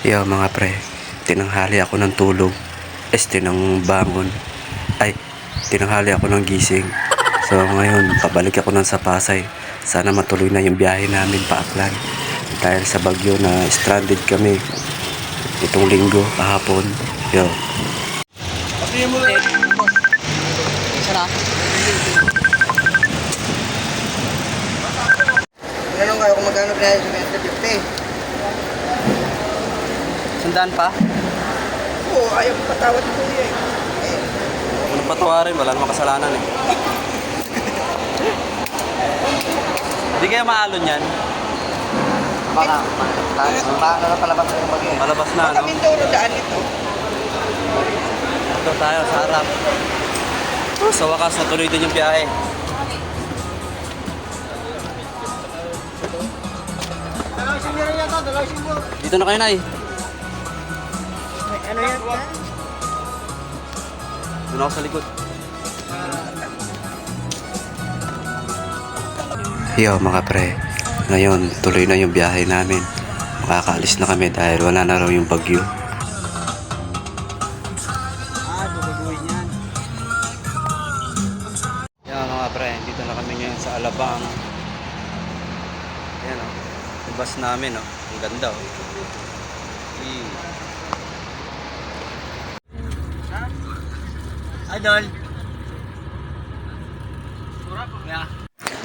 Yo mga pre, tinanghali ako ng tulog. Tinang bangon. Ay, tinanghali ako ng gising. So ngayon, pabalik ako ng sa Pasay. Sana matuloy na yung biyahe namin pa Aklan. Dahil sa bagyo na stranded kami itong linggo, kahapon. Yo. Tanong kayo kung magkano kaya sa Metro 50. Sandaan pa? Oo, ayaw mo patawad ko eh. Ano patawarin? Wala namang kasalanan eh. Hindi kaya maalon yan? Baka, baka na palabas ng bagay. Malabas na, Baka no? Mindoro daan ito. Ito tayo sa harap. Sa wakas, natuloy din yung biyahe. Dito na kayo, Nay. Ano yan? Doon ako sa likod. Yo mga pre, ngayon tuloy na yung biyahe namin. Makakaalis na kami dahil wala na raw yung bagyo. Dumaguhin yan. Yan mga pre, dito na kami ngayon sa Alabang. Ayan o, yung bus namin o. Ang ganda o. Idol!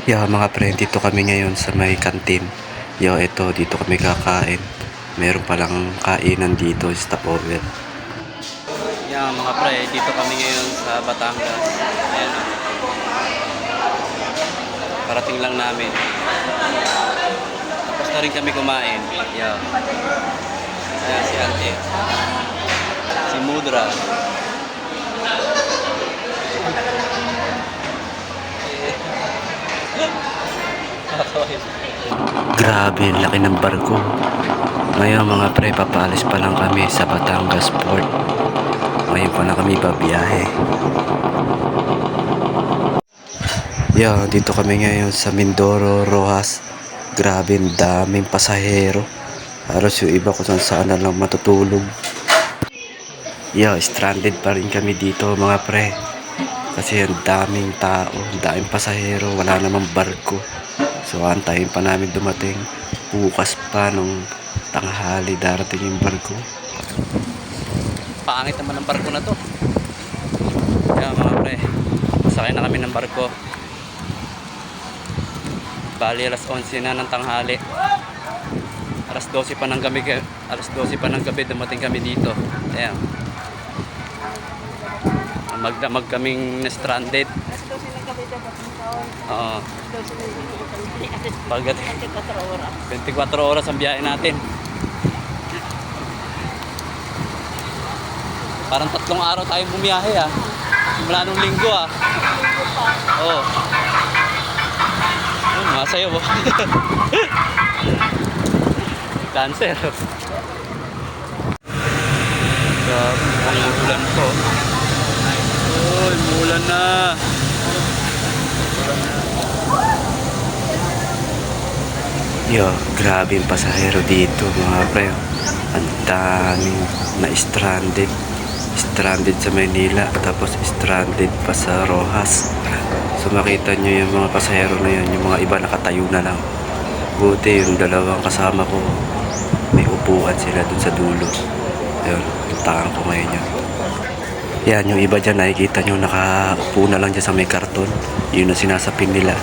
Yo mga pre, dito kami ngayon sa may kantin. Yo, ito, dito kami kakain. Meron palang kainan dito, stopover. Yan mga pre, dito kami ngayon sa Batangas. Ayan o. Parating lang namin. Tapos na rin kami kumain. Yan. Ayan si Auntie. Si Mudra. Grabe, laki ng barko. Ngayon mga pre, papaalis pa lang kami sa Batangas Port. Ngayon pa na kami babiyahe. Yo, dito kami ngayon sa Mindoro, Rojas. Grabe, ang daming pasahero. Halos yung iba kung saan na lang matutulog. Yo, stranded pa rin kami dito mga pre. Kasi ang daming tao, ang daming pasahero, wala namang barko. So antayin pa namin dumating. Bukas pa nung tanghali darating yung barko. Paangit naman ang barko na to. Kaya mga pre, sakay na kami ng barko. Bali alas 11 na ng tanghali. Alas 12 pa ng gabi, dumating kami dito. Ayan. Magdamag kaming na-stranded. Alas 12 na kami dapat ng taon. Oo. Alas 12 na kami. Pagkat 24 oras. 24 oras ang biyahe natin. Parang 3 araw tayong bumiyahe ah. Mula nung linggo ah. Oo. Masayo po. Cancer. Grabe, mukhang ulan po. Uy, umulan na. Yo, grabe yung pasahero dito mga pre. Ang daming na-stranded. Stranded sa Maynila, tapos stranded pa sa Rojas. So makita nyo yung mga pasahero na yun, yung mga iba nakatayo na lang. Buti yung dalawang kasama ko, may upuan sila dun sa dulo. Ayun, puntahan ko ngayon yun. Yan, yung iba dyan nakikita nyo nakaupo na lang dyan sa may karton. Yun ang sinasapin nila.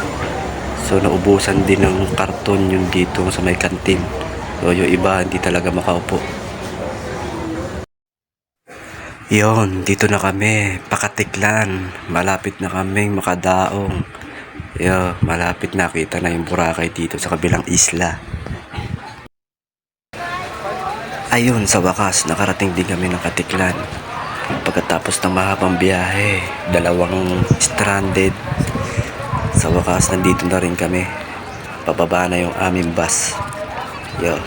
So naubusan din ng karton yung dito sa may kantin. So yung iba hindi talaga makaupo. Yon, dito na kami, Pakatiklan. Malapit na kaming makadaong. Yo, malapit na, kita na yung Boracay dito sa kabilang isla. Ayun, sa wakas, nakarating din kami ng Katiklan. Pagkatapos ng mahabang biyahe, 2 stranded. Sa wakas, nandito na rin kami. Pababa na yung aming bus. Yo.